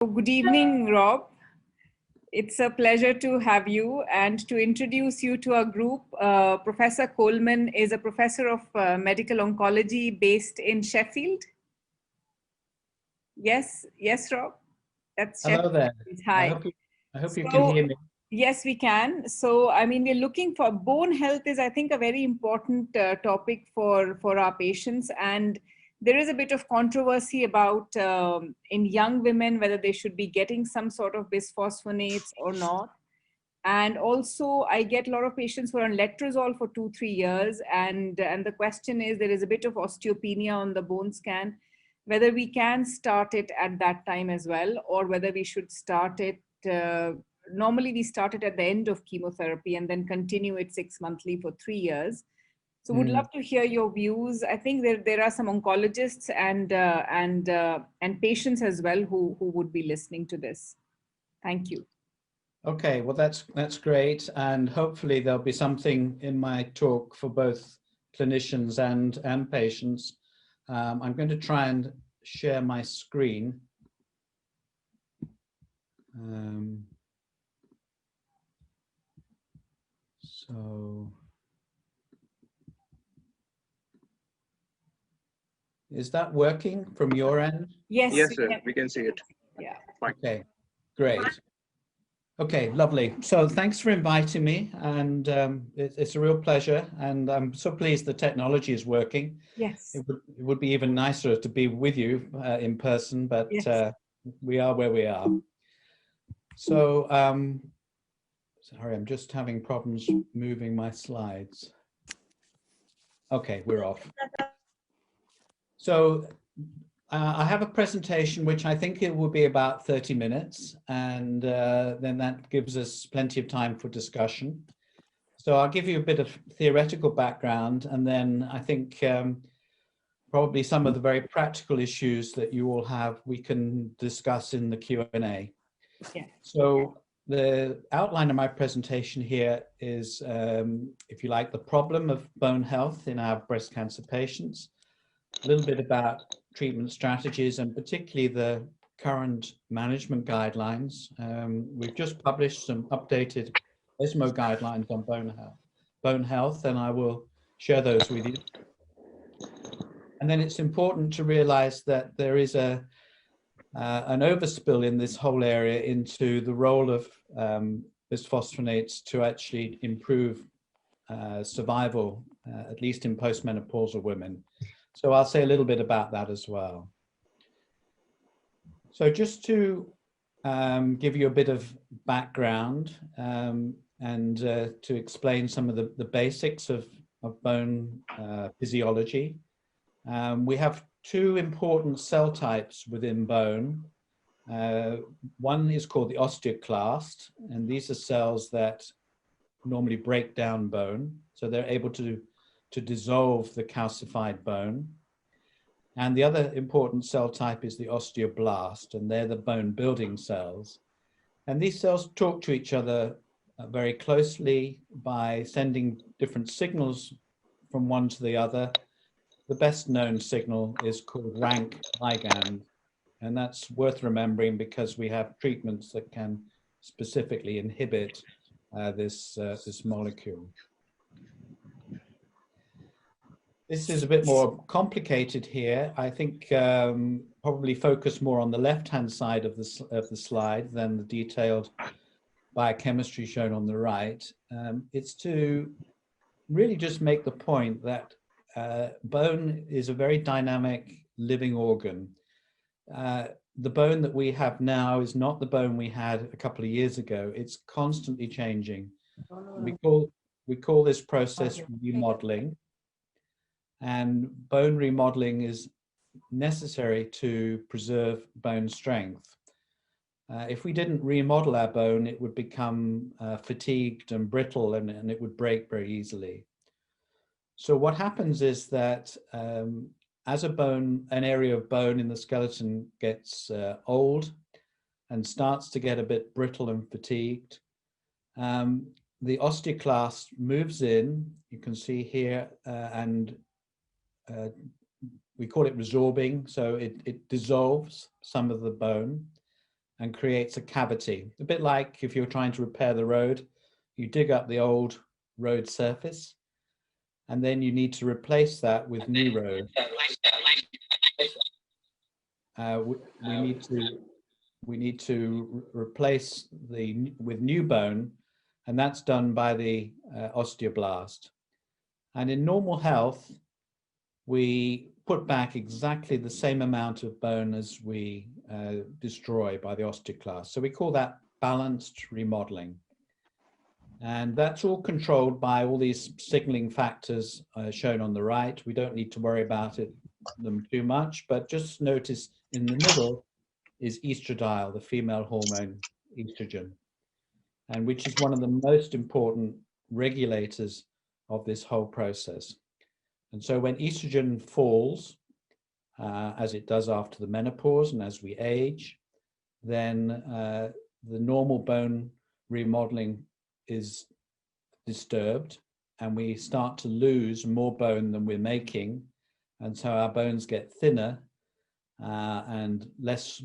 Good evening, Rob. It's a pleasure to have you and to introduce you to our group. Professor Coleman is a professor of medical oncology based in Sheffield. Yes, Rob. That's Hello Sheffield. there. Hi. I hope you can hear me. Yes, we can. So, I mean, we're looking for bone health is, I think, a very important topic for our patients. And there is a bit of controversy about in young women, whether they should be getting some sort of bisphosphonates or not. And also, I get a lot of patients who are on letrozole for 2-3 years. And the question is, there is a bit of osteopenia on the bone scan, whether we can start it at that time as well, or whether we should start it. Normally, we start it at the end of chemotherapy and then continue it 6 monthly for 3 years. So would love to hear your views. I think there are some oncologists and patients as well who would be listening to this. Thank you. Okay, well that's great, and hopefully there'll be something in my talk for both clinicians and patients. I'm going to try and share my screen. So. Is that working from your end? Yes. Yes, sir. We can see it. Yeah. Okay, great. Okay, lovely. So thanks for inviting me, and it's a real pleasure. And I'm so pleased the technology is working. Yes. It would be even nicer to be with you in person, but yes. We are where we are. So, sorry, I'm just having problems moving my slides. Okay, we're off. So I have a presentation which I think it will be about 30 minutes, and then that gives us plenty of time for discussion. So I'll give you a bit of theoretical background, and then I think probably some of the very practical issues that you all have we can discuss in the Q&A. Yeah. So the outline of my presentation here is, if you like, the problem of bone health in our breast cancer patients, a little bit about treatment strategies, and particularly the current management guidelines. We've just published some updated ESMO guidelines on bone health, and I will share those with you. And then it's important to realize that there is an overspill in this whole area into the role of bisphosphonates to actually improve survival, at least in postmenopausal women. So I'll say a little bit about that as well. So just to give you a bit of background and to explain some of the basics of bone physiology. We have two important cell types within bone. One is called the osteoclast, and these are cells that normally break down bone. So they're able to dissolve the calcified bone. And the other important cell type is the osteoblast, and they're the bone building cells. And these cells talk to each other very closely by sending different signals from one to the other. The best known signal is called rank ligand, and that's worth remembering because we have treatments that can specifically inhibit this molecule. This is a bit more complicated here. I think probably focus more on the left-hand side of the slide than the detailed biochemistry shown on the right. It's to really just make the point that bone is a very dynamic living organ. The bone that we have now is not the bone we had a couple of years ago. It's constantly changing. We call this process remodeling. And bone remodeling is necessary to preserve bone strength. If we didn't remodel our bone, it would become fatigued and brittle, and it would break very easily. So what happens is that as an area of bone in the skeleton gets old and starts to get a bit brittle and fatigued, the osteoclast moves in, you can see here, and we call it resorbing, so it dissolves some of the bone, and creates a cavity. A bit like if you're trying to repair the road, you dig up the old road surface, and then you need to replace that with new road. We need to replace with new bone, and that's done by the osteoblast. And in normal health, we put back exactly the same amount of bone as we destroy by the osteoclast. So we call that balanced remodeling. And that's all controlled by all these signaling factors shown on the right. We don't need to worry about them too much, but just notice in the middle is estradiol, the female hormone estrogen, and which is one of the most important regulators of this whole process. And so when estrogen falls, as it does after the menopause and as we age, then the normal bone remodeling is disturbed, and we start to lose more bone than we're making. And so our bones get thinner and less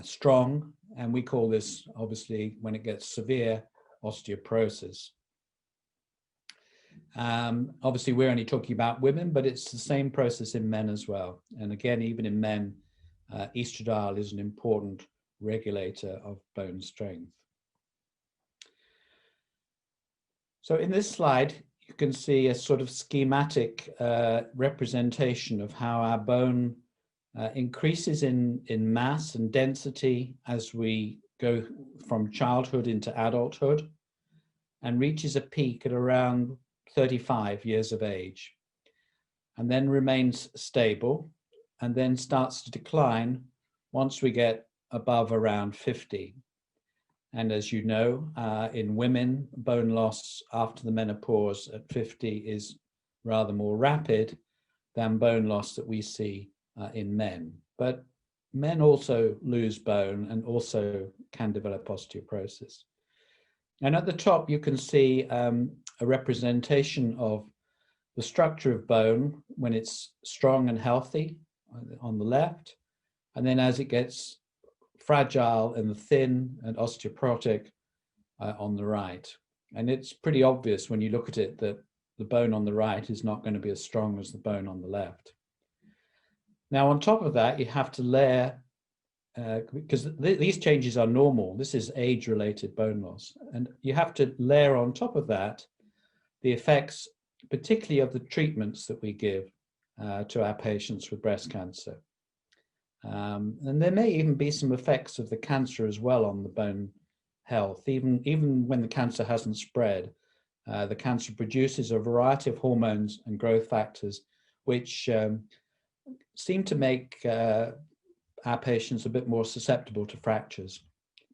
strong. And we call this, obviously, when it gets severe, osteoporosis. Obviously, we're only talking about women, but it's the same process in men as well. And again, even in men, estradiol is an important regulator of bone strength. So in this slide, you can see a sort of schematic representation of how our bone increases in mass and density as we go from childhood into adulthood, and reaches a peak at around 35 years of age, and then remains stable, and then starts to decline once we get above around 50. And as you know, in women, bone loss after the menopause at 50 is rather more rapid than bone loss that we see in men. But men also lose bone and also can develop osteoporosis. And at the top, you can see a representation of the structure of bone when it's strong and healthy on the left. And then as it gets fragile and thin and osteoporotic on the right. And it's pretty obvious when you look at it that the bone on the right is not going to be as strong as the bone on the left. Now, on top of that, you have to layer, because these changes are normal. This is age-related bone loss. And you have to layer on top of that the effects, particularly of the treatments that we give to our patients with breast cancer. And there may even be some effects of the cancer as well on the bone health. Even when the cancer hasn't spread, the cancer produces a variety of hormones and growth factors which seem to make our patients a bit more susceptible to fractures.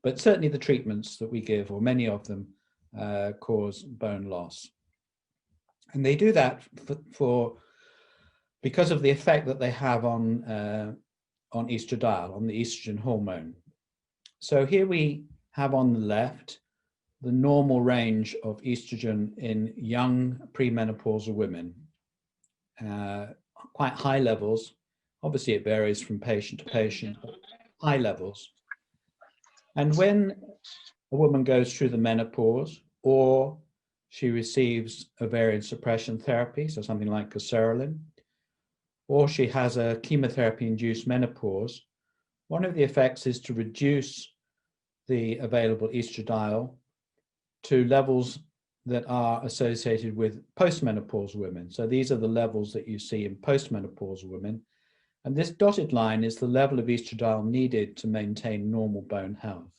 But certainly the treatments that we give, or many of them, cause bone loss. And they do that because of the effect that they have on estradiol, on the estrogen hormone. So here we have on the left the normal range of estrogen in young premenopausal women, quite high levels. Obviously it varies from patient to patient, but high levels. And when a woman goes through the menopause, or she receives ovarian suppression therapy, so something like caserolin, or she has a chemotherapy-induced menopause, one of the effects is to reduce the available estradiol to levels that are associated with postmenopausal women. So these are the levels that you see in postmenopausal women. And this dotted line is the level of estradiol needed to maintain normal bone health.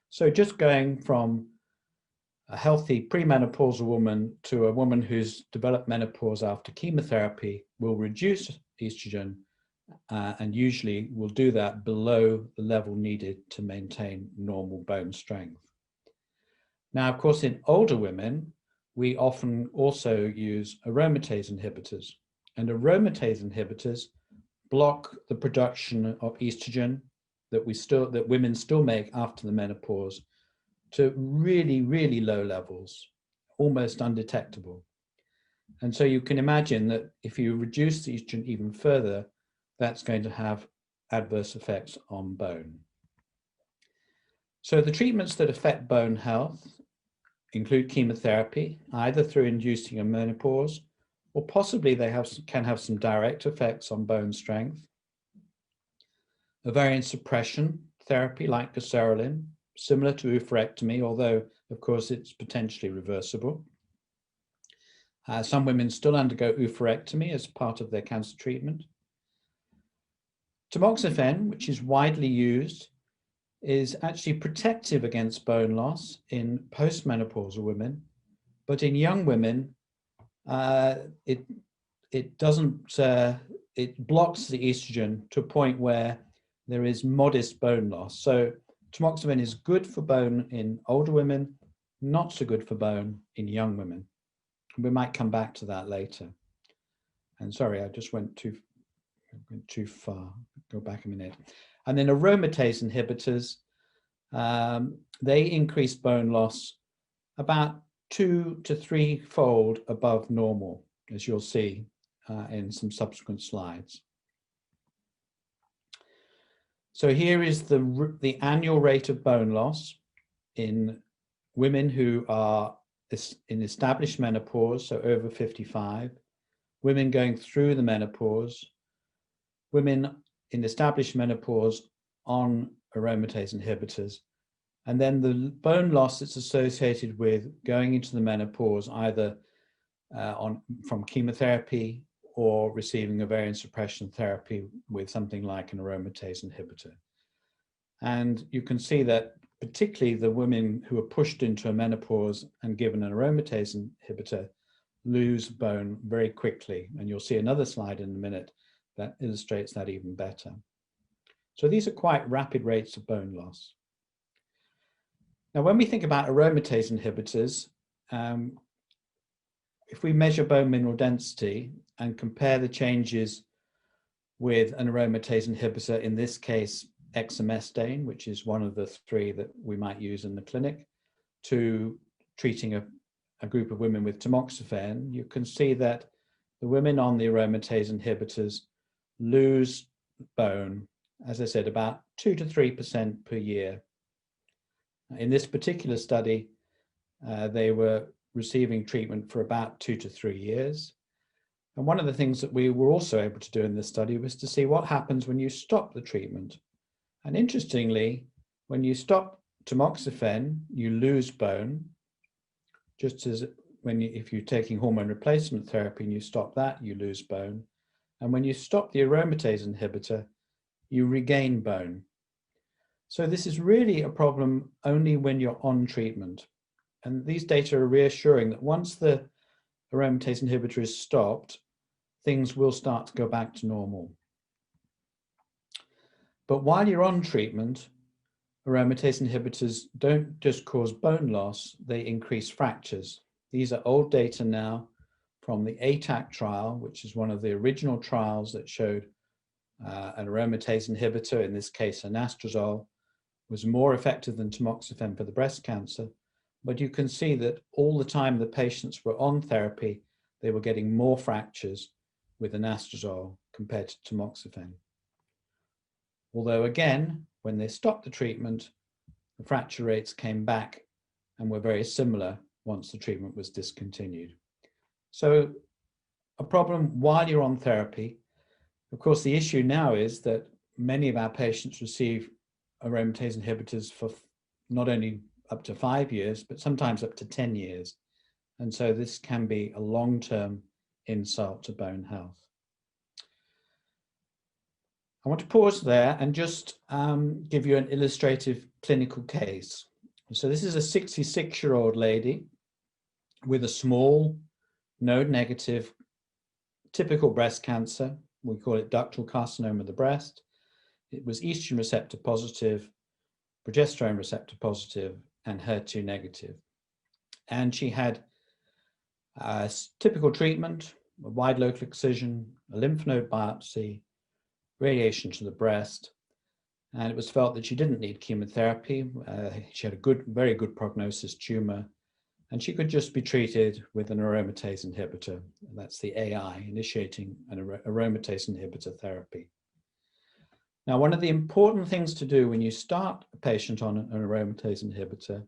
So just going from a healthy premenopausal woman to a woman who's developed menopause after chemotherapy will reduce estrogen, and usually will do that below the level needed to maintain normal bone strength. Now, of course, in older women, we often also use aromatase inhibitors, and aromatase inhibitors block the production of estrogen that women still make after the menopause to really, really low levels, almost undetectable. And so you can imagine that if you reduce the estrogen even further, that's going to have adverse effects on bone. So the treatments that affect bone health include chemotherapy, either through inducing a menopause, or possibly they can have some direct effects on bone strength. Ovarian suppression therapy like goserelin, similar to oophorectomy, although of course it's potentially reversible. Some women still undergo oophorectomy as part of their cancer treatment. Tamoxifen, which is widely used, is actually protective against bone loss in postmenopausal women, but in young women, it blocks the estrogen to a point where there is modest bone loss. So tamoxifen is good for bone in older women, not so good for bone in young women. We might come back to that later. And sorry, I just went too far. Go back a minute. And then aromatase inhibitors, they increase bone loss about 2 to 3-fold above normal, as you'll see in some subsequent slides. So here is the annual rate of bone loss in women who are in established menopause, so over 55, women going through the menopause, women in established menopause on aromatase inhibitors, and then the bone loss that's associated with going into the menopause, either from chemotherapy or receiving ovarian suppression therapy with something like an aromatase inhibitor. And you can see that particularly the women who are pushed into a menopause and given an aromatase inhibitor lose bone very quickly. And you'll see another slide in a minute that illustrates that even better. So these are quite rapid rates of bone loss. Now, when we think about aromatase inhibitors, if we measure bone mineral density and compare the changes with an aromatase inhibitor, in this case, exemestane, which is one of the 3 that we might use in the clinic, to treating a group of women with tamoxifen, you can see that the women on the aromatase inhibitors lose bone, as I said, about 2 to 3% per year. In this particular study, they were receiving treatment for about 2 to 3 years. And one of the things that we were also able to do in this study was to see what happens when you stop the treatment. And interestingly, when you stop tamoxifen, you lose bone, just as if you're taking hormone replacement therapy and you stop that, you lose bone. And when you stop the aromatase inhibitor, you regain bone. So this is really a problem only when you're on treatment. And these data are reassuring that once the aromatase inhibitor is stopped, things will start to go back to normal. But while you're on treatment, aromatase inhibitors don't just cause bone loss, they increase fractures. These are old data now from the ATAC trial, which is one of the original trials that showed an aromatase inhibitor, in this case anastrozole, was more effective than tamoxifen for the breast cancer. But you can see that all the time the patients were on therapy, they were getting more fractures with anastrozole compared to tamoxifen. Although again, when they stopped the treatment, the fracture rates came back and were very similar once the treatment was discontinued. So a problem while you're on therapy. Of course, the issue now is that many of our patients receive aromatase inhibitors for not only up to 5 years, but sometimes up to 10 years. And so this can be a long-term insult to bone health. I want to pause there and just give you an illustrative clinical case. So this is a 66-year-old lady with a small node-negative typical breast cancer. We call it ductal carcinoma of the breast. It was estrogen receptor positive, progesterone receptor positive, and HER2 negative. And she had typical treatment, a wide local excision, a lymph node biopsy, radiation to the breast, and it was felt that she didn't need chemotherapy. She had a very good prognosis tumor, and she could just be treated with an aromatase inhibitor. That's the AI, initiating an aromatase inhibitor therapy. Now, one of the important things to do when you start a patient on an aromatase inhibitor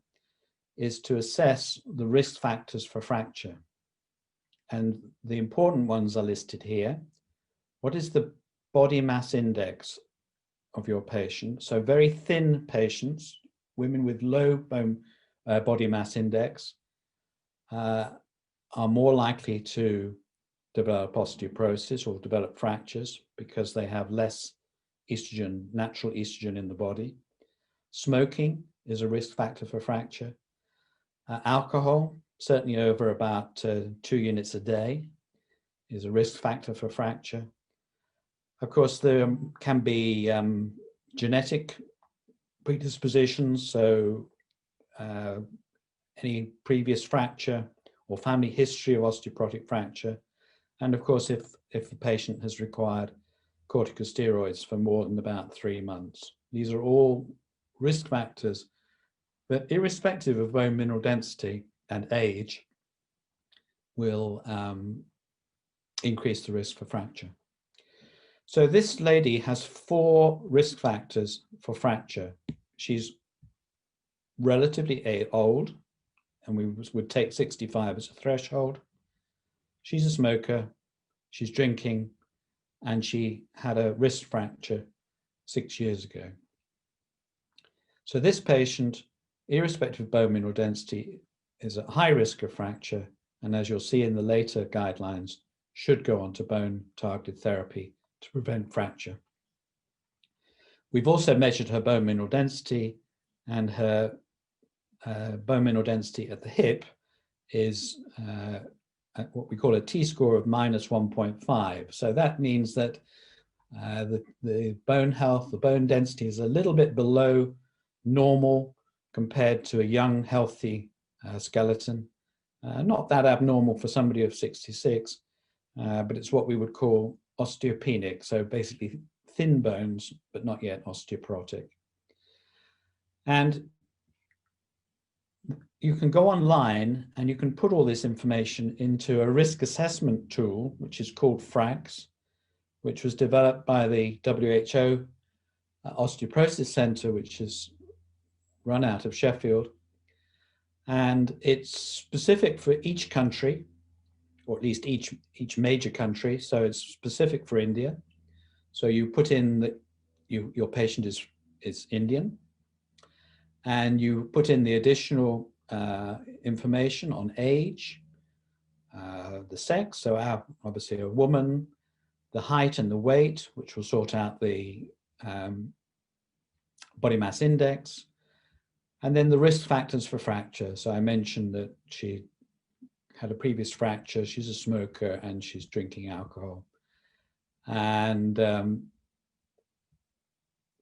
is to assess the risk factors for fracture. And the important ones are listed here. What is the body mass index of your patient? So very thin patients, women with low body mass index, are more likely to develop osteoporosis or develop fractures because they have less estrogen, natural estrogen in the body. Smoking is a risk factor for fracture. Alcohol, certainly over about 2 units a day, is a risk factor for fracture. Of course, there can be genetic predispositions, so any previous fracture or family history of osteoporotic fracture. And of course, if the patient has required corticosteroids for more than about 3 months. These are all risk factors that, irrespective of bone mineral density and age, will increase the risk for fracture. So this lady has 4 risk factors for fracture. She's relatively old, and we would take 65 as a threshold. She's a smoker, she's drinking, and she had a wrist fracture 6 years ago. So this patient, irrespective of bone mineral density, is at high risk of fracture, and as you'll see in the later guidelines, should go on to bone-targeted therapy to prevent fracture. We've also measured her bone mineral density, and her bone mineral density at the hip is at what we call a T-score of -1.5. So that means that the bone health, the bone density is a little bit below normal compared to a young, healthy skeleton. Not that abnormal for somebody of 66, but it's what we would call osteopenic, so basically thin bones, but not yet osteoporotic. And you can go online and you can put all this information into a risk assessment tool, which is called FRAX, which was developed by the WHO Osteoporosis Center, which is run out of Sheffield. And it's specific for each country, or at least each major country. So it's specific for India. So you put in that your patient is Indian, and you put in the additional information on age, the sex, so obviously a woman, the height and the weight, which will sort out the body mass index, and then the risk factors for fracture. So I mentioned that she had a previous fracture, she's a smoker, and she's drinking alcohol. And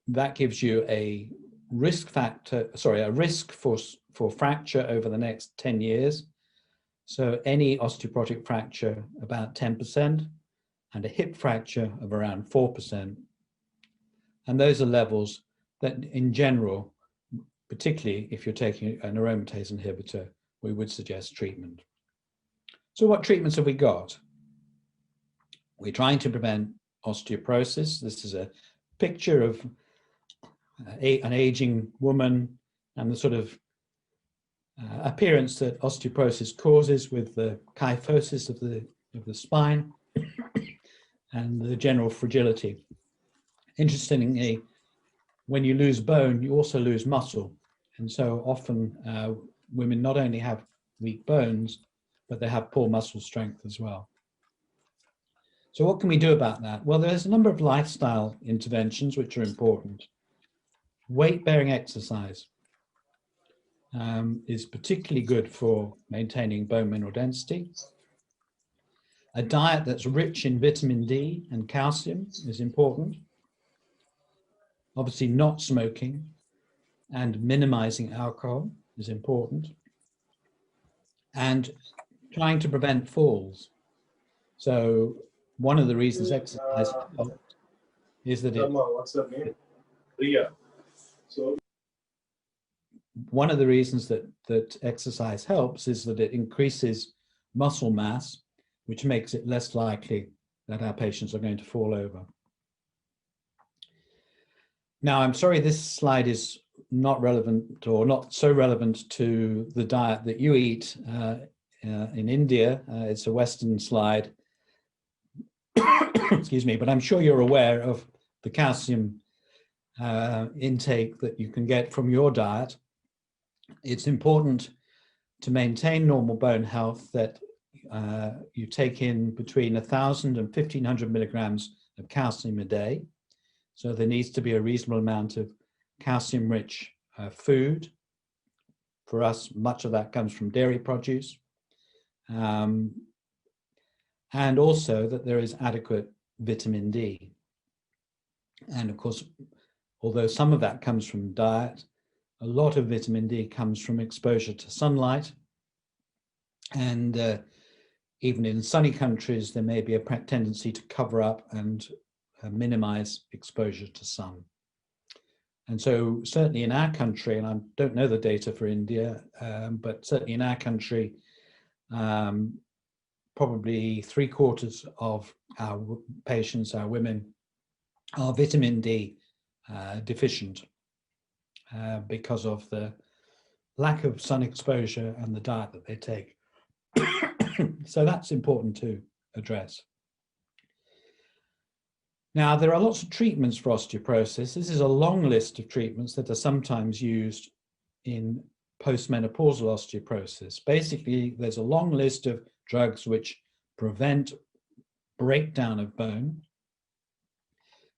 that gives you a risk factor, a risk for fracture over the next 10 years. So any osteoporotic fracture, about 10%, and a hip fracture of around 4%. And those are levels that in general, particularly if you're taking an aromatase inhibitor, we would suggest treatment. So what treatments have we got? We're trying to prevent osteoporosis. This is a picture of an aging woman and the sort of appearance that osteoporosis causes with the kyphosis of the spine and the general fragility. Interestingly, when you lose bone, you also lose muscle. And so often women not only have weak bones, but they have poor muscle strength as well. So what can we do about that? Well, there's a number of lifestyle interventions which are important. Weight-bearing exercise is particularly good for maintaining bone mineral density. A diet that's rich in vitamin D and calcium is important. Obviously, not smoking and minimizing alcohol is important. And trying to prevent falls. So one of the reasons exercise helps is that what's her name? Priya. So one of the reasons that exercise helps is that it increases muscle mass, which makes it less likely that our patients are going to fall over. Now, I'm sorry, this slide is not relevant or not so relevant to the diet that you eat in India. It's a Western slide. Excuse me, but I'm sure you're aware of the calcium intake that you can get from your diet. It's important to maintain normal bone health that you take in between 1,000 and 1,500 milligrams of calcium a day. So there needs to be a reasonable amount of calcium-rich food. For us, much of that comes from dairy produce. And also that there is adequate vitamin D. And of course, although some of that comes from diet, a lot of vitamin D comes from exposure to sunlight. And even in sunny countries, there may be a tendency to cover up and minimize exposure to sun. And so certainly in our country, and I don't know the data for India, but certainly in our country, probably 3/4 of our patients, our women, are vitamin D deficient because of the lack of sun exposure and the diet that they take. So that's important to address. Now, there are lots of treatments for osteoporosis. This is a long list of treatments that are sometimes used in postmenopausal osteoporosis. Basically, there's a long list of drugs which prevent breakdown of bone,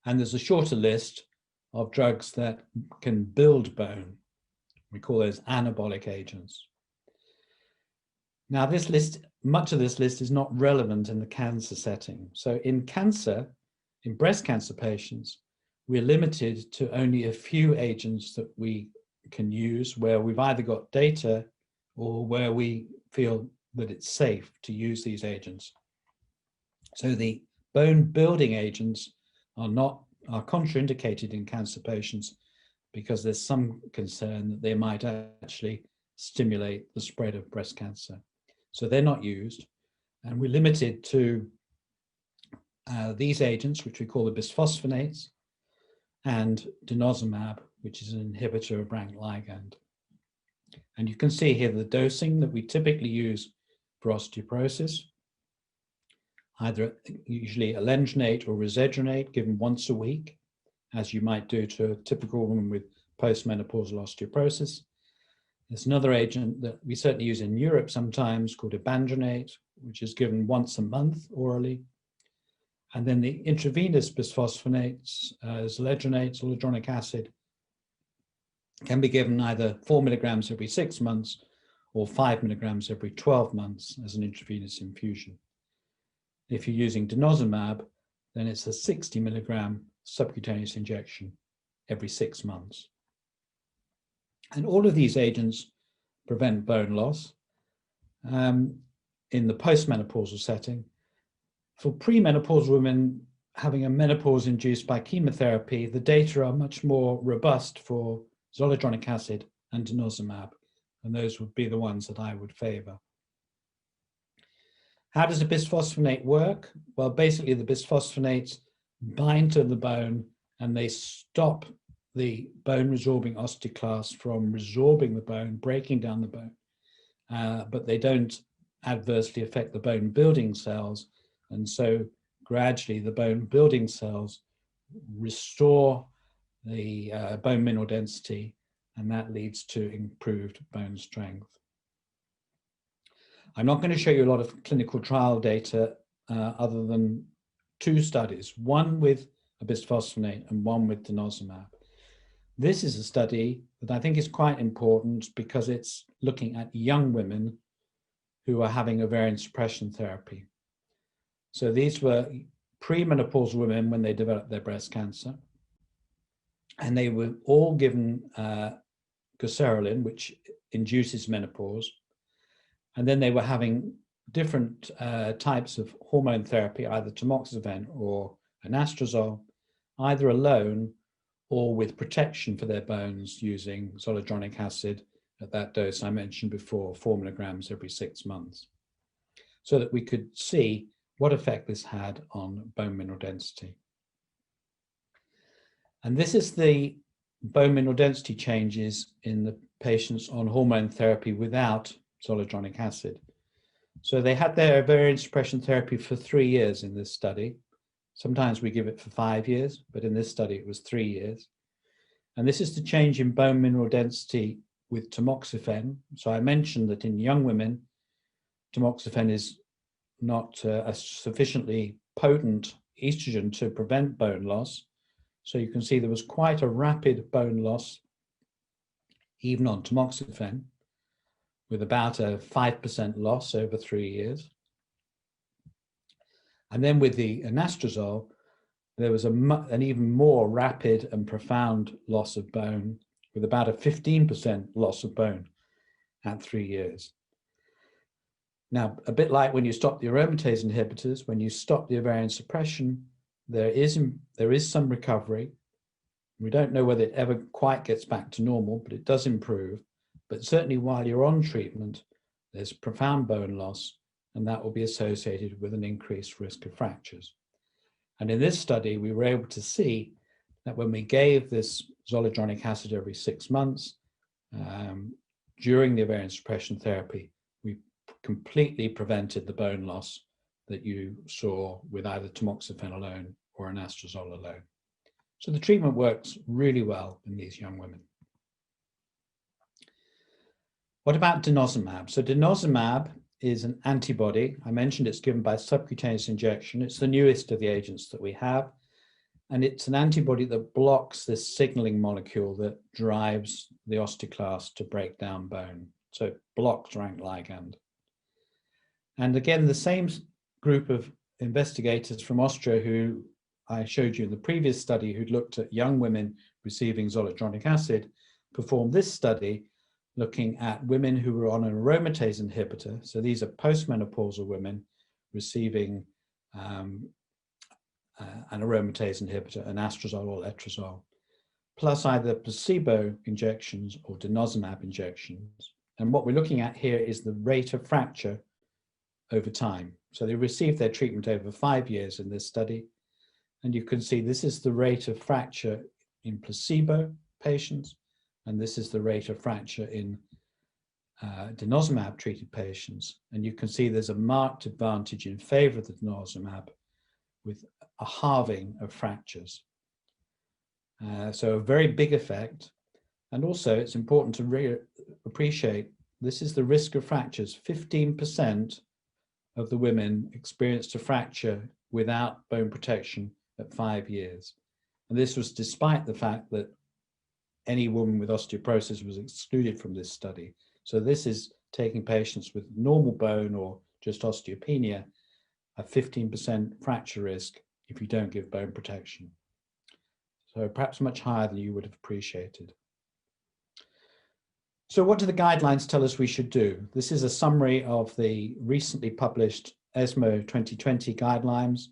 and there's a shorter list of drugs that can build bone. We call those anabolic agents. Now, this list, much of this list is not relevant in the cancer setting. So in cancer, in breast cancer patients, we're limited to only a few agents that we can use where we've either got data or where we feel that it's safe to use these agents. So the bone building agents are contraindicated in cancer patients because there's some concern that they might actually stimulate the spread of breast cancer. So they're not used, and we're limited to these agents, which we call the bisphosphonates, and Denosumab, which is an inhibitor of rank ligand. And you can see here the dosing that we typically use for osteoporosis, either usually alendronate or risedronate given once a week, as you might do to a typical woman with postmenopausal osteoporosis. There's another agent that we certainly use in Europe sometimes called abandronate, which is given once a month orally. And then the intravenous bisphosphonates, zoledronate, zoledronic acid, can be given either 4 milligrams every 6 months or 5 milligrams every 12 months as an intravenous infusion. If you're using denosumab, then it's a 60 milligram subcutaneous injection every 6 months. And all of these agents prevent bone loss in the postmenopausal setting. For premenopausal women having a menopause induced by chemotherapy, the data are much more robust for zoledronic acid and denosumab, and those would be the ones that I would favor. How does a bisphosphonate work? Well, basically the bisphosphonates bind to the bone and they stop the bone resorbing osteoclast from resorbing the bone, breaking down the bone, but they don't adversely affect the bone building cells. And so gradually the bone building cells restore the bone mineral density, and that leads to improved bone strength. I'm not going to show you a lot of clinical trial data other than 2 studies, one with a bisphosphonate and one with denosumab. This is a study that I think is quite important because it's looking at young women who are having ovarian suppression therapy. So these were premenopausal women when they developed their breast cancer, and they were all given goserelin, which induces menopause, and then they were having different types of hormone therapy, either tamoxifen or anastrozole, either alone or with protection for their bones using zoledronic acid at that dose I mentioned before, 4 milligrams every 6 months, so that we could see what effect this had on bone mineral density. And this is the bone mineral density changes in the patients on hormone therapy without zoledronic acid. So they had their ovarian suppression therapy for 3 years in this study. Sometimes we give it for 5 years, but in this study it was 3 years. And this is the change in bone mineral density with tamoxifen. So I mentioned that in young women, tamoxifen is not a sufficiently potent estrogen to prevent bone loss. So you can see there was quite a rapid bone loss, even on tamoxifen, with about a 5% loss over 3 years. And then with the anastrozole, there was an even more rapid and profound loss of bone, with about a 15% loss of bone at 3 years. Now, a bit like when you stop the aromatase inhibitors, when you stop the ovarian suppression, there is some recovery. We don't know whether it ever quite gets back to normal, but it does improve. But certainly while you're on treatment, there's profound bone loss, and that will be associated with an increased risk of fractures. And in this study, we were able to see that when we gave this zoledronic acid every 6 months, during the ovarian suppression therapy, we completely prevented the bone loss that you saw with either tamoxifen alone or anastrozole alone. So the treatment works really well in these young women. What about denosumab? So denosumab is an antibody. I mentioned it's given by subcutaneous injection. It's the newest of the agents that we have. And it's an antibody that blocks this signaling molecule that drives the osteoclast to break down bone. So it blocks rank ligand. And again, the same group of investigators from Austria who I showed you in the previous study, who'd looked at young women receiving zoledronic acid, performed this study looking at women who were on an aromatase inhibitor. So these are postmenopausal women receiving an aromatase inhibitor, an anastrozole or letrozole, plus either placebo injections or denosumab injections. And what we're looking at here is the rate of fracture over time. So they received their treatment over 5 years in this study. And you can see this is the rate of fracture in placebo patients, and this is the rate of fracture in denosumab treated patients. And you can see there's a marked advantage in favor of the denosumab with a halving of fractures. So a very big effect. And also it's important to appreciate this is the risk of fractures. 15% of the women experienced a fracture without bone protection at 5 years. And this was despite the fact that any woman with osteoporosis was excluded from this study. So this is taking patients with normal bone or just osteopenia, a 15% fracture risk if you don't give bone protection. So perhaps much higher than you would have appreciated. So what do the guidelines tell us we should do? This is a summary of the recently published ESMO 2020 guidelines.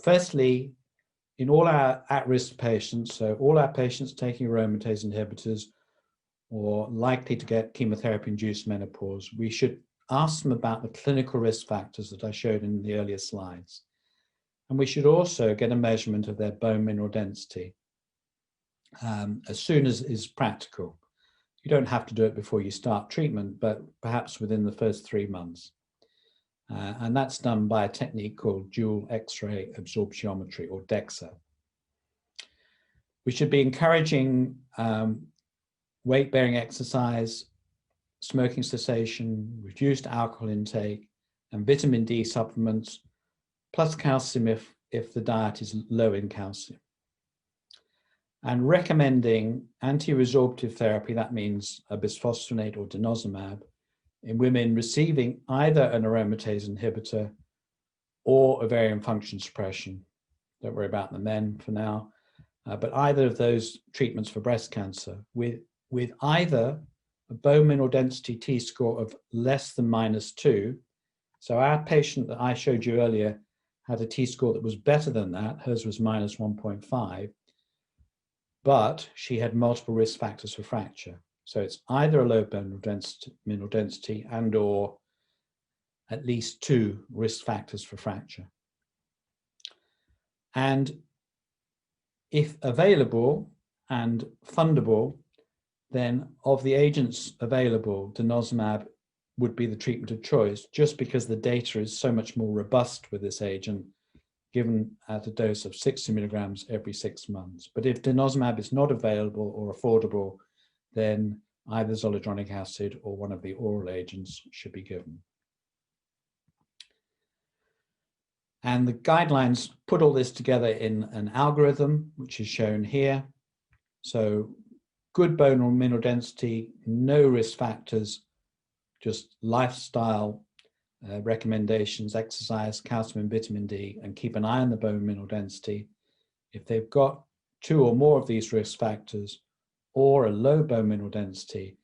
Firstly, in all our at-risk patients, so all our patients taking aromatase inhibitors or likely to get chemotherapy-induced menopause, we should ask them about the clinical risk factors that I showed in the earlier slides. And we should also get a measurement of their bone mineral density as soon as is practical. You don't have to do it before you start treatment, but perhaps within the first 3 months. And that's done by a technique called dual X-ray absorptiometry, or DEXA. We should be encouraging weight-bearing exercise, smoking cessation, reduced alcohol intake, and vitamin D supplements, plus calcium if the diet is low in calcium. And recommending anti-resorptive therapy, that means a bisphosphonate or denosumab, in women receiving either an aromatase inhibitor or ovarian function suppression. Don't worry about the men for now, but either of those treatments for breast cancer with either a bone mineral density T-score of less than -2. So our patient that I showed you earlier had a T-score that was better than that. Hers was -1.5, but she had multiple risk factors for fracture. So it's either a low bone mineral density and or at least 2 risk factors for fracture. And if available and fundable, then of the agents available, Denosumab would be the treatment of choice, just because the data is so much more robust with this agent, given at a dose of 60 milligrams every 6 months. But if Denosumab is not available or affordable, then either zoledronic acid or one of the oral agents should be given. And the guidelines put all this together in an algorithm, which is shown here. So good bone or mineral density, no risk factors, just lifestyle recommendations, exercise, calcium and vitamin D, and keep an eye on the bone mineral density. If they've got 2 or more of these risk factors or a low bone mineral density,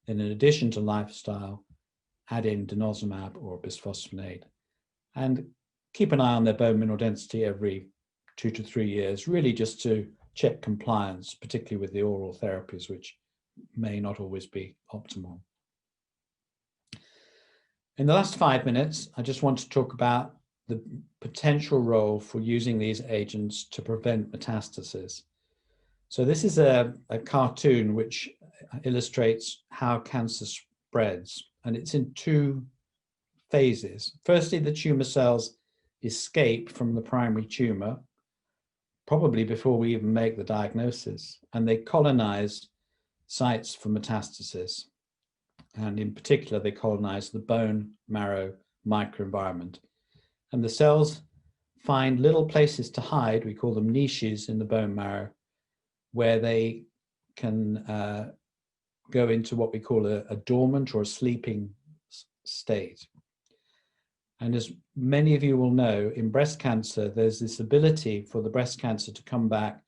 then in addition to lifestyle, add in Denosumab or bisphosphonate. And keep an eye on their bone mineral density every 2 to 3 years, really just to check compliance, particularly with the oral therapies, which may not always be optimal. In the last 5 minutes, I just want to talk about the potential role for using these agents to prevent metastasis. So this is a cartoon which illustrates how cancer spreads, and it's in 2 phases. Firstly, the tumor cells escape from the primary tumor, probably before we even make the diagnosis, and they colonize sites for metastasis. And in particular, they colonize the bone marrow microenvironment. And the cells find little places to hide, we call them niches in the bone marrow, where they can go into what we call a dormant or a sleeping state. And as many of you will know, in breast cancer, there's this ability for the breast cancer to come back,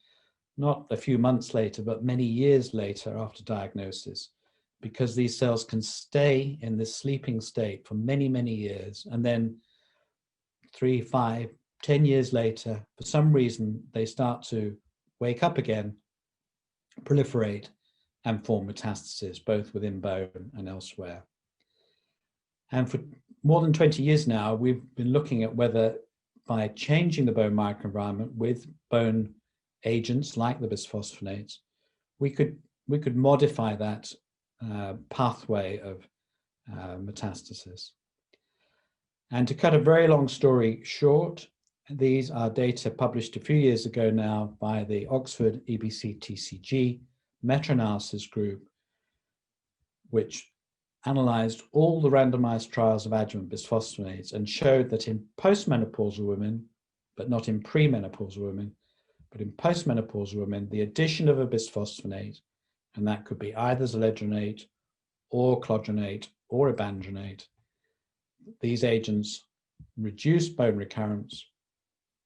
not a few months later, but many years later after diagnosis, because these cells can stay in this sleeping state for many, many years. And then 3, 5, 10 years later, for some reason, they start to wake up again, proliferate, and form metastases, both within bone and elsewhere. And for more than 20 years now, we've been looking at whether by changing the bone microenvironment with bone agents like the bisphosphonates, we could modify that pathway of metastasis. And to cut a very long story short, these are data published a few years ago now by the Oxford EBC-TCG meta-analysis group, which analyzed all the randomized trials of adjuvant bisphosphonates and showed that in postmenopausal women, but not in premenopausal women, but in postmenopausal women, the addition of a bisphosphonate, and that could be either zoledronate or clodronate or ibandronate, these agents reduced bone recurrence,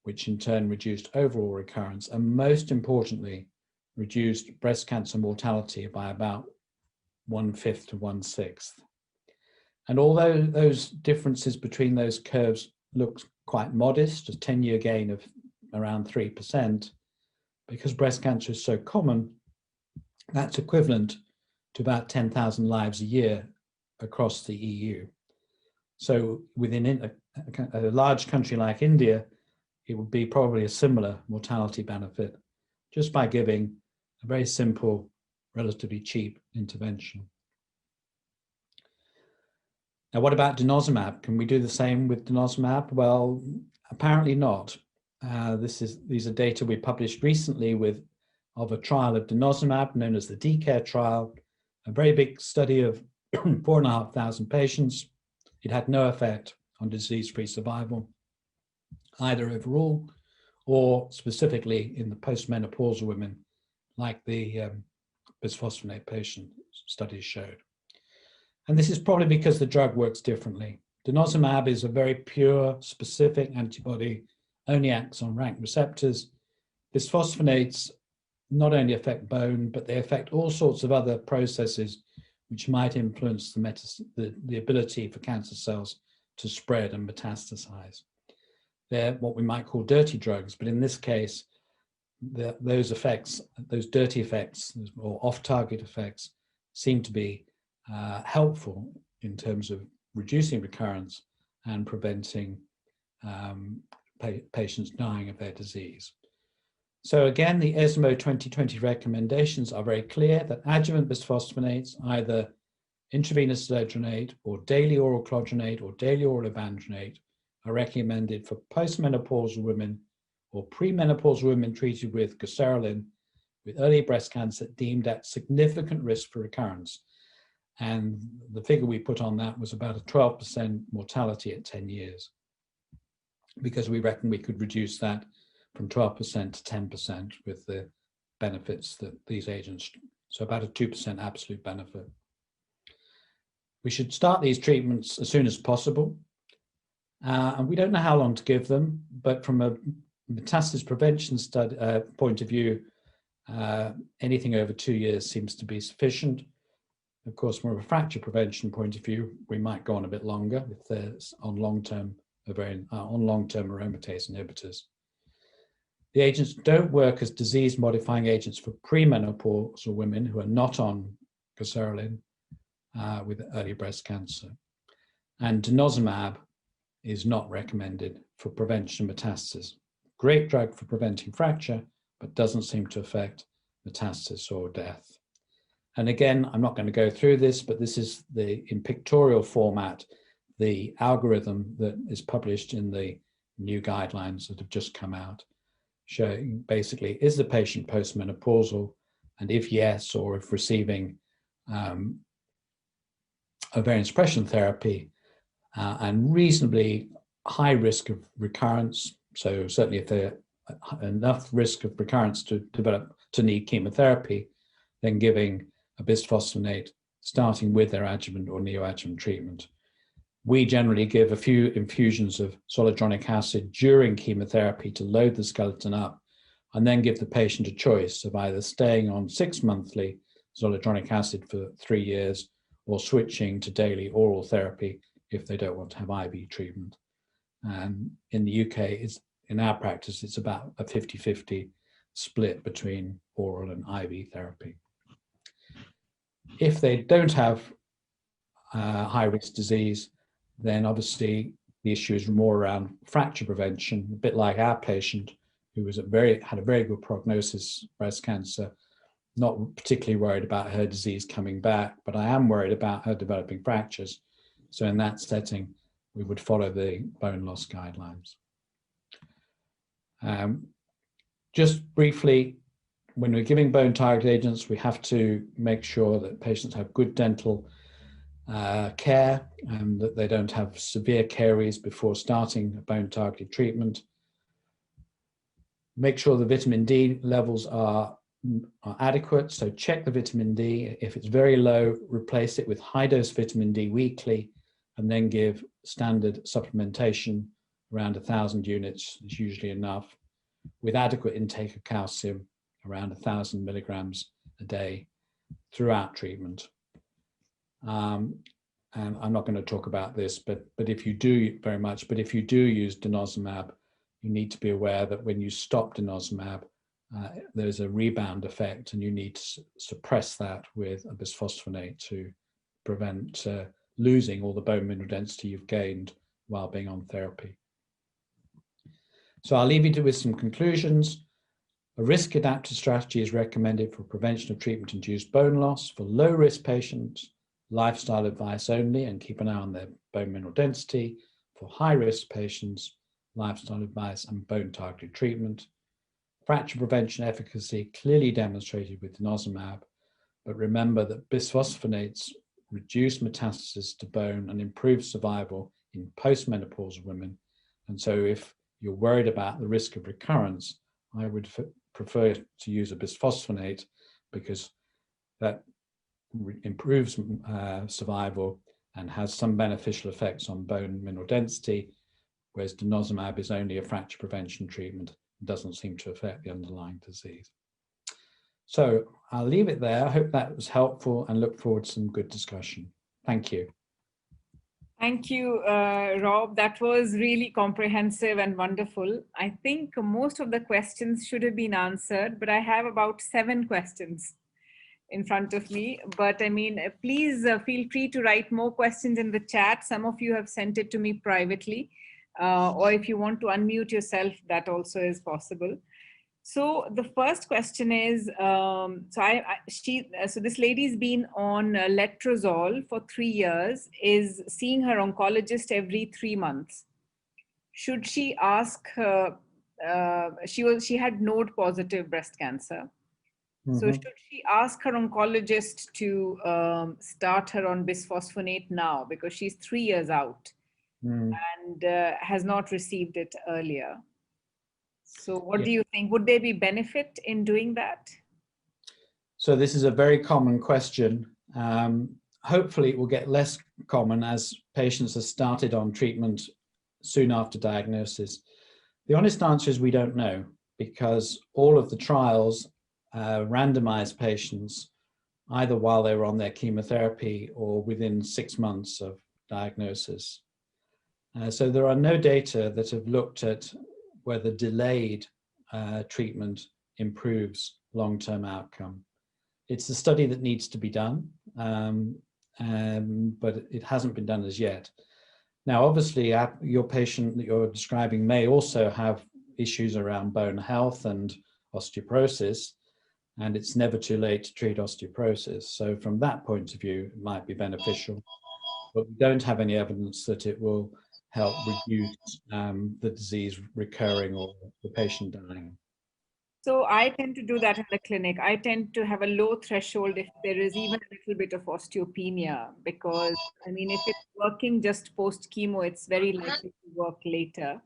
which in turn reduced overall recurrence, and most importantly, reduced breast cancer mortality by about 1/5 to 1/6. And although those differences between those curves look quite modest, a 10-year gain of around 3%, because breast cancer is so common, that's equivalent to about 10,000 lives a year across the EU. So within a large country like India, it would be probably a similar mortality benefit just by giving a very simple, relatively cheap intervention. Now, what about Denosumab? Can we do the same with Denosumab? Well, apparently not. These are data we published recently of a trial of Denosumab known as the DCARE trial, a very big study of 4,500 patients. It had no effect on disease-free survival, either overall or specifically in the postmenopausal women, like the bisphosphonate patient studies showed. And this is probably because the drug works differently. Denosumab is a very pure, specific antibody, only acts on rank receptors. Bisphosphonates not only affect bone, but they affect all sorts of other processes which might influence the ability for cancer cells to spread and metastasize. They're what we might call dirty drugs, but in this case, those effects, those dirty effects or off-target effects, seem to be helpful in terms of reducing recurrence and preventing patients dying of their disease. So again, the ESMO 2020 recommendations are very clear that adjuvant bisphosphonates, either intravenous zodronate or daily oral clodronate or daily oral abandonate, are recommended for postmenopausal women or premenopausal women treated with goserelin with early breast cancer deemed at significant risk for recurrence. And the figure we put on that was about a 12% mortality at 10 years, because we reckon we could reduce that from 12% to 10% with the benefits that these agents, so about a 2% absolute benefit. We should start these treatments as soon as possible. And we don't know how long to give them, but from a metastasis prevention study point of view, anything over 2 years seems to be sufficient. Of course, from a fracture prevention point of view, we might go on a bit longer if there's on long-term aromatase inhibitors. The agents don't work as disease-modifying agents for premenopausal women who are not on goserelin with early breast cancer. And Denosumab is not recommended for prevention of metastasis. Great drug for preventing fracture, but doesn't seem to affect metastasis or death. And again, I'm not going to go through this, but this is in pictorial format, the algorithm that is published in the new guidelines that have just come out, showing basically, is the patient postmenopausal? And if yes, or if receiving ovarian suppression therapy and reasonably high risk of recurrence. So certainly if they're enough risk of recurrence to develop to need chemotherapy, then giving a bisphosphonate starting with their adjuvant or neoadjuvant treatment. We generally give a few infusions of zoledronic acid during chemotherapy to load the skeleton up, and then give the patient a choice of either staying on 6-monthly zoledronic acid for 3 years or switching to daily oral therapy if they don't want to have IV treatment. And in the UK, in our practice, it's about a 50-50 split between oral and IV therapy. If they don't have high-risk disease, then obviously the issue is more around fracture prevention, a bit like our patient who was had a very good prognosis, breast cancer, not particularly worried about her disease coming back, but I am worried about her developing fractures. So in that setting, we would follow the bone loss guidelines. Just briefly, when we're giving bone target agents, we have to make sure that patients have good dental care and that they don't have severe caries before starting a bone targeted treatment. Make sure the vitamin D levels are adequate, so check the vitamin D. If it's very low, replace it with high dose vitamin D weekly, and then give standard supplementation around 1,000 units is usually enough, with adequate intake of calcium around 1,000 milligrams a day throughout treatment. And I'm not going to talk about this, but if you do use Denosumab, you need to be aware that when you stop Denosumab, there's a rebound effect, and you need to suppress that with a bisphosphonate to prevent losing all the bone mineral density you've gained while being on therapy. So I'll leave you with some conclusions. A risk-adapted strategy is recommended for prevention of treatment-induced bone loss for low-risk patients, lifestyle advice only, and keep an eye on their bone mineral density. For high-risk patients, lifestyle advice and bone-targeted treatment. Fracture prevention efficacy clearly demonstrated with Nozomab, but remember that bisphosphonates reduce metastasis to bone and improve survival in postmenopausal women. And so if you're worried about the risk of recurrence, I would prefer to use a bisphosphonate because that improves survival and has some beneficial effects on bone mineral density, whereas Denosumab is only a fracture prevention treatment. It doesn't seem to affect the underlying disease. So I'll leave it there. I hope that was helpful and look forward to some good discussion. Thank you. Thank you, Rob. That was really comprehensive and wonderful. I think most of the questions should have been answered, but I have about 7 questions in front of me. But I mean, please feel free to write more questions in the chat. Some of you have sent it to me privately, or if you want to unmute yourself, that also is possible. So the first question is, so this lady's been on letrozole for 3 years, is seeing her oncologist every 3 months. Should she ask her, she had node positive breast cancer. So should she ask her oncologist to start her on bisphosphonate now, because she's 3 years out and has not received it earlier? So what do you think? Would there be benefit in doing that? So this is a very common question. Hopefully it will get less common as patients are started on treatment soon after diagnosis. The honest answer is we don't know, because all of the trials randomize patients either while they were on their chemotherapy or within 6 months of diagnosis. So there are no data that have looked at whether delayed treatment improves long-term outcome. It's a study that needs to be done, but it hasn't been done as yet. Now, obviously, your patient that you're describing may also have issues around bone health and osteoporosis, and it's never too late to treat osteoporosis. So from that point of view, it might be beneficial, but we don't have any evidence that it will help reduce the disease recurring or the patient dying. So I tend to do that in the clinic. I tend to have a low threshold if there is even a little bit of osteopenia, because I mean, if it's working just post chemo, it's very likely to work later.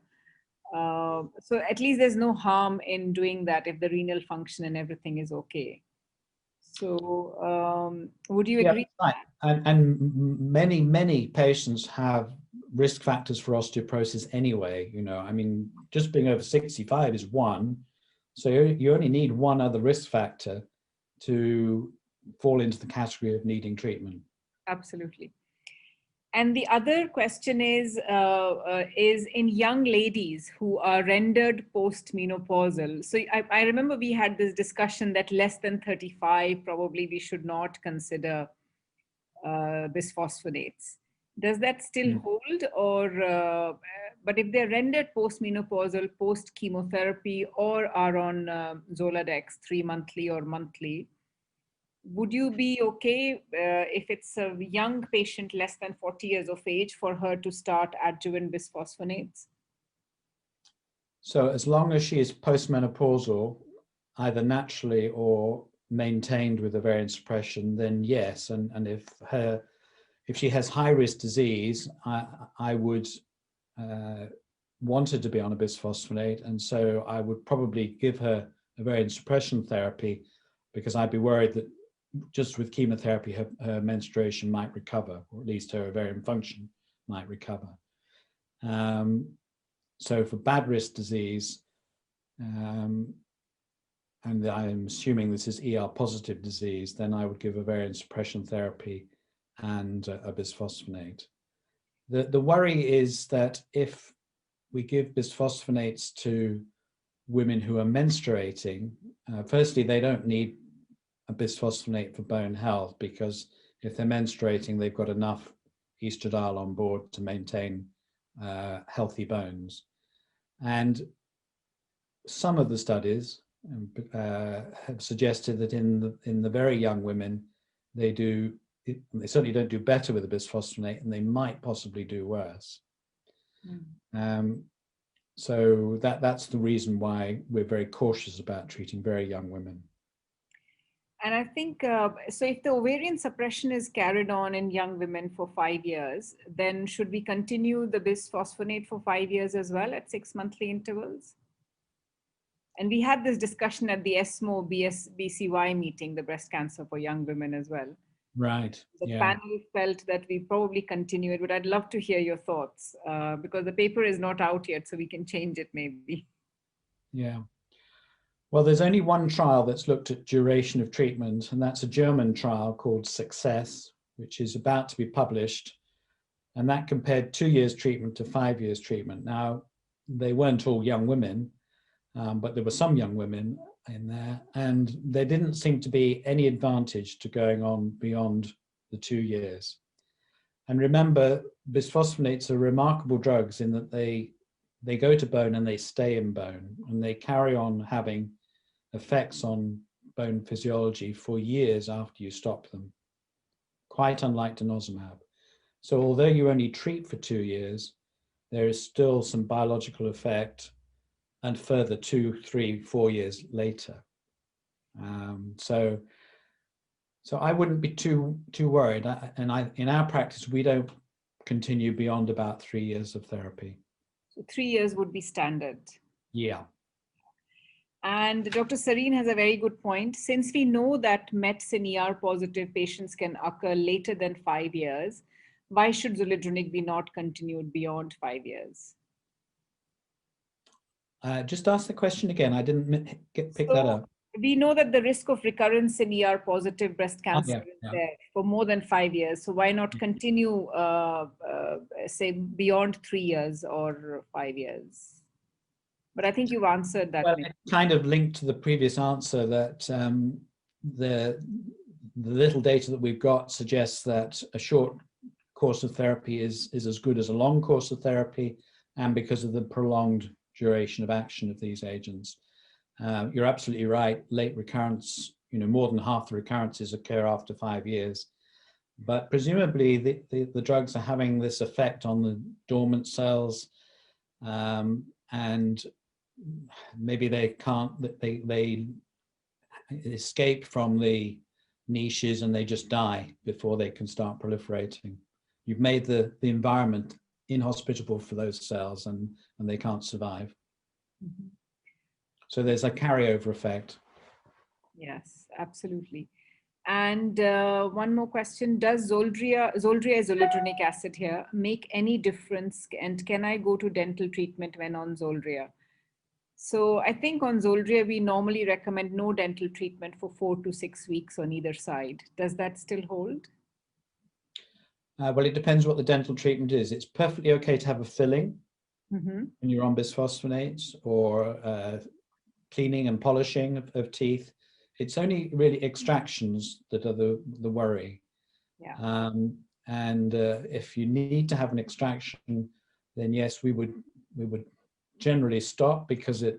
So at least there's no harm in doing that if the renal function and everything is okay. So would you agree? Right. And many patients have risk factors for osteoporosis anyway. You know, I mean, just being over 65 is one. So you only need one other risk factor to fall into the category of needing treatment. Absolutely. And the other question is in young ladies who are rendered postmenopausal. So I remember we had this discussion that less than 35, probably we should not consider bisphosphonates. Does that still hold, or but if they're rendered postmenopausal, post chemotherapy, or are on Zoladex 3 monthly or monthly, would you be okay if it's a young patient less than 40 years of age for her to start adjuvant bisphosphonates? So as long as she is postmenopausal, either naturally or maintained with ovarian suppression, then yes. And if she has high risk disease, I would want her to be on a bisphosphonate, and so I would probably give her ovarian suppression therapy, because I'd be worried that just with chemotherapy her menstruation might recover, or at least her ovarian function might recover. So for bad risk disease, and I'm assuming this is ER positive disease, then I would give ovarian suppression therapy and a bisphosphonate. The worry is that if we give bisphosphonates to women who are menstruating, firstly, they don't need a bisphosphonate for bone health, because if they're menstruating, they've got enough estradiol on board to maintain healthy bones. And some of the studies have suggested that in the very young women, they certainly don't do better with a bisphosphonate, and they might possibly do worse. So that's the reason why we're very cautious about treating very young women. And I think, so if the ovarian suppression is carried on in young women for 5 years, then should we continue the bisphosphonate for 5 years as well at 6 monthly intervals? And we had this discussion at the ESMO BCY meeting, the breast cancer for young women as well. Right. The panel felt that we probably continue it, but I'd love to hear your thoughts, because the paper is not out yet, so we can change it maybe. Yeah. Well, there's only one trial that's looked at duration of treatment, and that's a German trial called Success, which is about to be published. And that compared 2 years treatment to 5 years treatment. Now, they weren't all young women, but there were some young women in there, and there didn't seem to be any advantage to going on beyond the 2 years. And remember, bisphosphonates are remarkable drugs in that they go to bone and they stay in bone, and they carry on having effects on bone physiology for years after you stop them, quite unlike denosumab. So although you only treat for 2 years, there is still some biological effect and further 2, 3, 4 years later. So I wouldn't be too worried. In our practice, we don't continue beyond about 3 years of therapy. So 3 years would be standard. Yeah. And Dr. Sareen has a very good point. Since we know that METs in ER positive patients can occur later than 5 years, why should zoledronic be not continued beyond 5 years? Just ask the question again. I didn't pick that up. We know that the risk of recurrence in ER positive breast cancer is there for more than 5 years. So why not continue, say, beyond 3 years or 5 years? But I think you've answered that. Well, it kind of linked to the previous answer that the little data that we've got suggests that a short course of therapy is as good as a long course of therapy, and because of the prolonged duration of action of these agents. You're absolutely right. Late recurrence, more than half the recurrences occur after 5 years. But presumably the drugs are having this effect on the dormant cells, and maybe they escape from the niches and they just die before they can start proliferating. You've made the environment inhospitable for those cells, and they can't survive. Mm-hmm. So there's a carryover effect. Yes, absolutely. And one more question: does Zoldria zoledronic acid here make any difference? And can I go to dental treatment when on Zoldria? So I think on Zoldria we normally recommend no dental treatment for 4 to 6 weeks on either side. Does that still hold? Well, it depends what the dental treatment is. It's perfectly okay to have a filling when you're on bisphosphonates, or cleaning and polishing of teeth. It's only really extractions that are the worry. Yeah. And if you need to have an extraction, then yes, we would generally stop, because it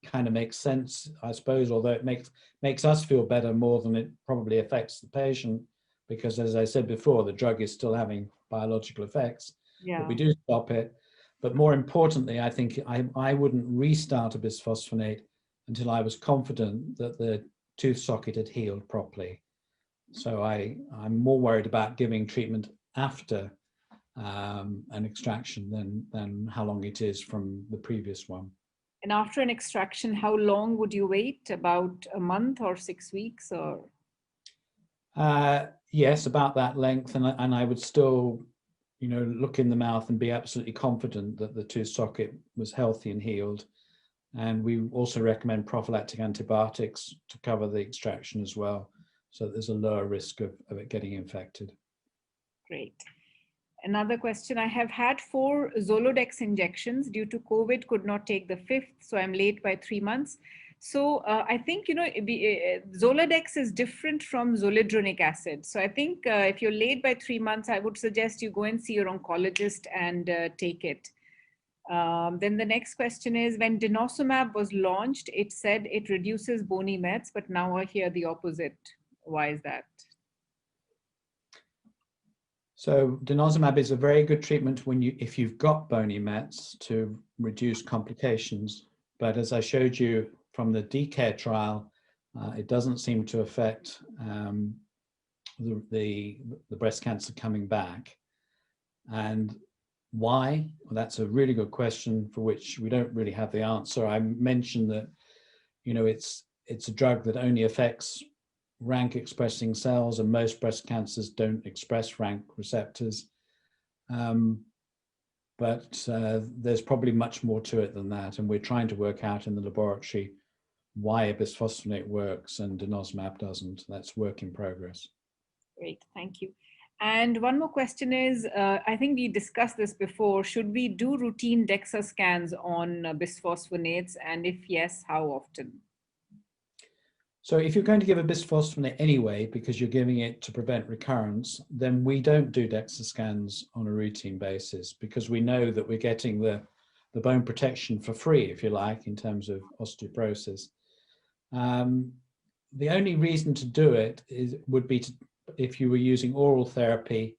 kind of makes sense, I suppose, although it makes us feel better more than it probably affects the patient, because as I said before, the drug is still having biological effects. Yeah. But we do stop it. But more importantly, I think I wouldn't restart a bisphosphonate until I was confident that the tooth socket had healed properly. So I'm more worried about giving treatment after an extraction than how long it is from the previous one. And after an extraction, how long would you wait? About a month or 6 weeks, or? Yes, about that length, and I would still, look in the mouth and be absolutely confident that the tooth socket was healthy and healed. And we also recommend prophylactic antibiotics to cover the extraction as well, so that there's a lower risk of it getting infected. Great. Another question: I have had 4 Zolodex injections. Due to COVID, could not take the 5th, so I'm late by 3 months. So I think, Zolodex is different from zoledronic acid. So I think if you're late by 3 months, I would suggest you go and see your oncologist and take it. Then the next question is, when Denosumab was launched, it said it reduces bony mets, but now I hear the opposite. Why is that? So Denosumab is a very good treatment if you've got bony mets, to reduce complications. But as I showed you from the DCARE trial, it doesn't seem to affect the breast cancer coming back. And why? Well, that's a really good question for which we don't really have the answer. I mentioned that, it's a drug that only affects rank expressing cells, and most breast cancers don't express rank receptors. But there's probably much more to it than that, and we're trying to work out in the laboratory why a bisphosphonate works and denosumab doesn't. That's work in progress. Great, thank you. And one more question is, I think we discussed this before, should we do routine DEXA scans on bisphosphonates, and if yes, how often? So if you're going to give a bisphosphonate anyway, because you're giving it to prevent recurrence, then we don't do DEXA scans on a routine basis, because we know that we're getting the bone protection for free, if you like, in terms of osteoporosis. The only reason to do it would be if you were using oral therapy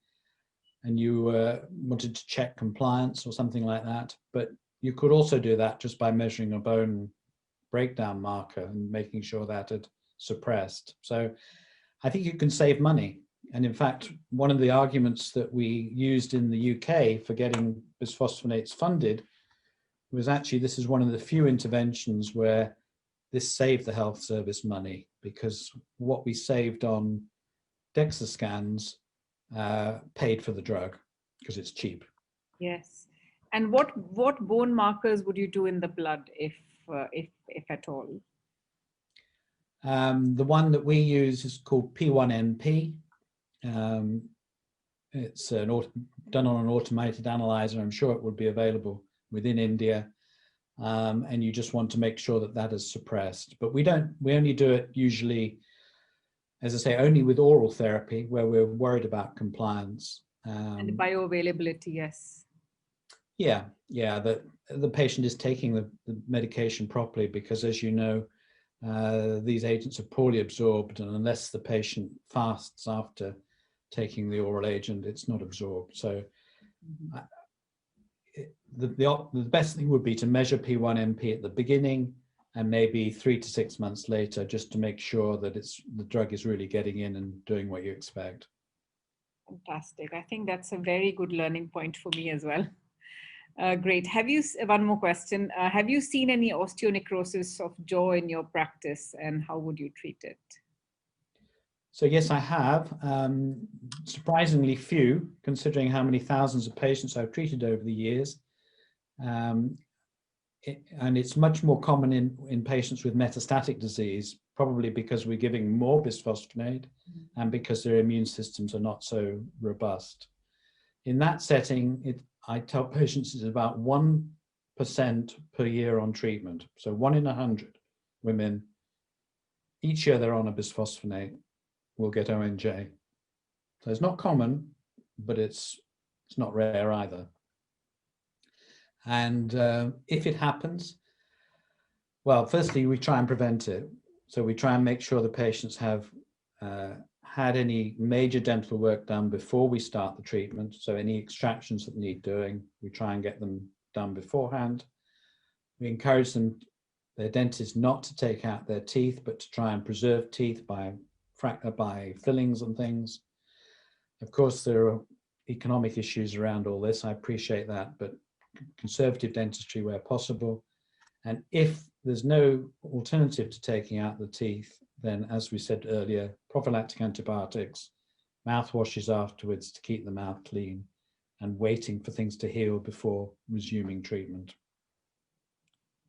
and you wanted to check compliance or something like that. But you could also do that just by measuring a bone breakdown marker and making sure that it suppressed. So I think you can save money. And in fact, one of the arguments that we used in the UK for getting bisphosphonates funded was actually this is one of the few interventions where this saved the health service money, because what we saved on DEXA scans paid for the drug because it's cheap. Yes. And what bone markers would you do in the blood, if at all? The one that we use is called P1NP. It's done on an automated analyzer. I'm sure it would be available within India. And you just want to make sure that that is suppressed. But we only do it usually, as I say, only with oral therapy where we're worried about compliance. And bioavailability, yes. Yeah, that the patient is taking the medication properly, because as you know, these agents are poorly absorbed, and unless the patient fasts after taking the oral agent, it's not absorbed. So the best thing would be to measure P1NP at the beginning and maybe 3 to 6 months later, just to make sure that the drug is really getting in and doing what you expect. Fantastic. I think that's a very good learning point for me as well. Great. One more question. Have you seen any osteonecrosis of jaw in your practice, and how would you treat it? So yes, I have. Surprisingly few, considering how many thousands of patients I've treated over the years. And it's much more common in patients with metastatic disease, probably because we're giving more bisphosphonate and because their immune systems are not so robust. In that setting, I tell patients it's about 1% per year on treatment. So 1 in 100 women, each year they're on a bisphosphonate, will get ONJ. So it's not common, but it's not rare either. And if it happens, well, firstly, we try and prevent it. So we try and make sure the patients have had any major dental work done before we start the treatment. So any extractions that need doing, we try and get them done beforehand. We encourage their dentists not to take out their teeth, but to try and preserve teeth by fillings and things. Of course, there are economic issues around all this. I appreciate that, but conservative dentistry where possible. And if there's no alternative to taking out the teeth, then as we said earlier, prophylactic antibiotics, mouthwashes afterwards to keep the mouth clean, and waiting for things to heal before resuming treatment.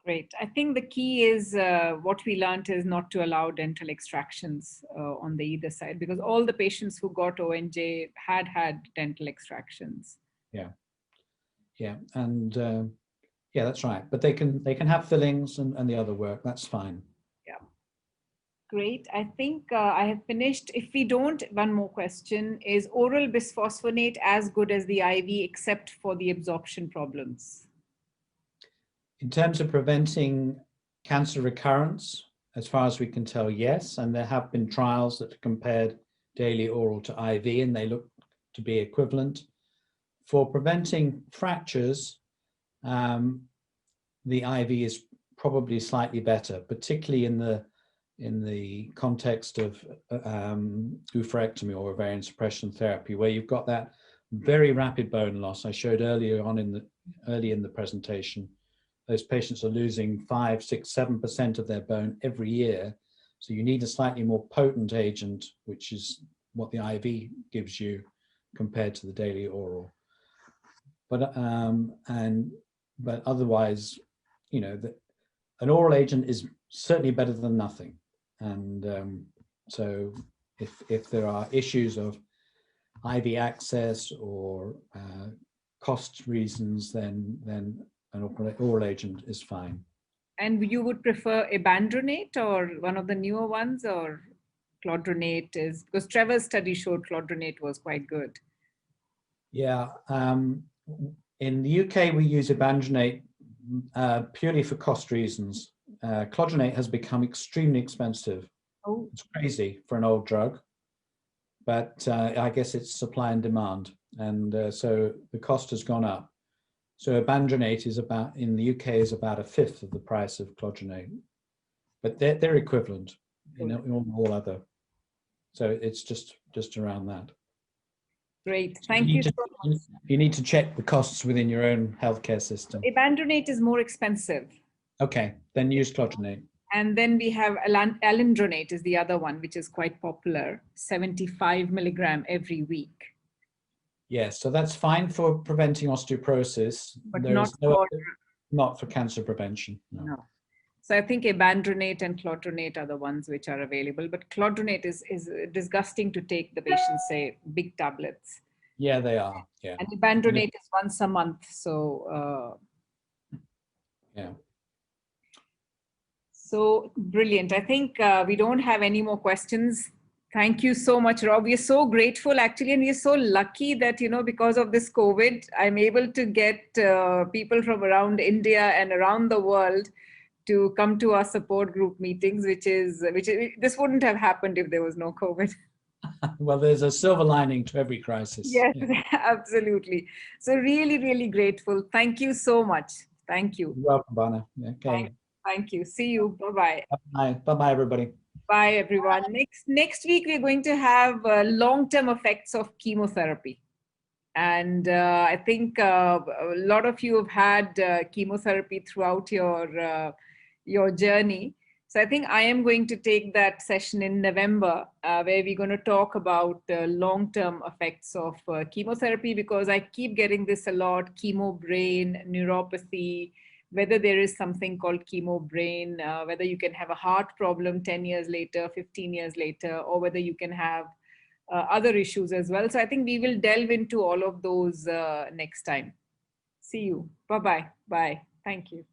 Great. I think the key is what we learned is not to allow dental extractions on the either side, because all the patients who got ONJ had dental extractions. Yeah, and yeah, that's right. But they can have fillings and the other work. That's fine. Yeah. Great. I think I have finished. If we don't, one more question. Is oral bisphosphonate as good as the IV except for the absorption problems? In terms of preventing cancer recurrence, as far as we can tell, yes. And there have been trials that have compared daily oral to IV, and they look to be equivalent. For preventing fractures, the IV is probably slightly better, particularly in the context of oophorectomy or ovarian suppression therapy, where you've got that very rapid bone loss. I showed early in the presentation. Those patients are losing 5, 6, 7% of their bone every year. So you need a slightly more potent agent, which is what the IV gives you compared to the daily oral. But otherwise, you know, an oral agent is certainly better than nothing. And so if there are issues of IV access or cost reasons, then an oral agent is fine. And you would prefer ibandronate or one of the newer ones, or clodronate is, because Trevor's study showed clodronate was quite good. Yeah, in the UK we use ibandronate purely for cost reasons. clodronate has become extremely expensive. Oh, It's crazy for an old drug, but I guess it's supply and demand. And so the cost has gone up. So abandronate is about, in the UK, is about a fifth of the price of clodronate, but they're equivalent in all other. So it's just around that. great. Thank you so much. You need to check the costs within your own healthcare system. Abandronate is more expensive. Okay, then use clodronate. And then we have alendronate is the other one, which is quite popular, 75 milligram every week. Yes, so that's fine for preventing osteoporosis, But not for cancer prevention. No. So I think abandronate and clodronate are the ones which are available, but clodronate is disgusting to take. The patients say big tablets. Yeah, they are. Yeah. And abandronate is once a month. So yeah. So brilliant. I think we don't have any more questions. Thank you so much, Rob. We are so grateful, actually, and we are so lucky that, you know, because of this COVID, I'm able to get people from around India and around the world to come to our support group meetings, which this wouldn't have happened if there was no COVID. Well, there's a silver lining to every crisis. Yes, yeah. Absolutely. So really, really grateful. Thank you so much. Thank you. You're welcome, Bhawna. Okay. Thank you. See you. Bye-bye. Bye. Bye-bye, everybody. Bye, everyone. Next week, we're going to have long-term effects of chemotherapy. And I think a lot of you have had chemotherapy throughout your journey. So I think I am going to take that session in November, where we're going to talk about the long-term effects of chemotherapy, because I keep getting this a lot: chemo brain, neuropathy, whether there is something called chemo brain, whether you can have a heart problem 10 years later, 15 years later, or whether you can have other issues as well. So I think we will delve into all of those next time. See you. Bye-bye. Bye. Thank you.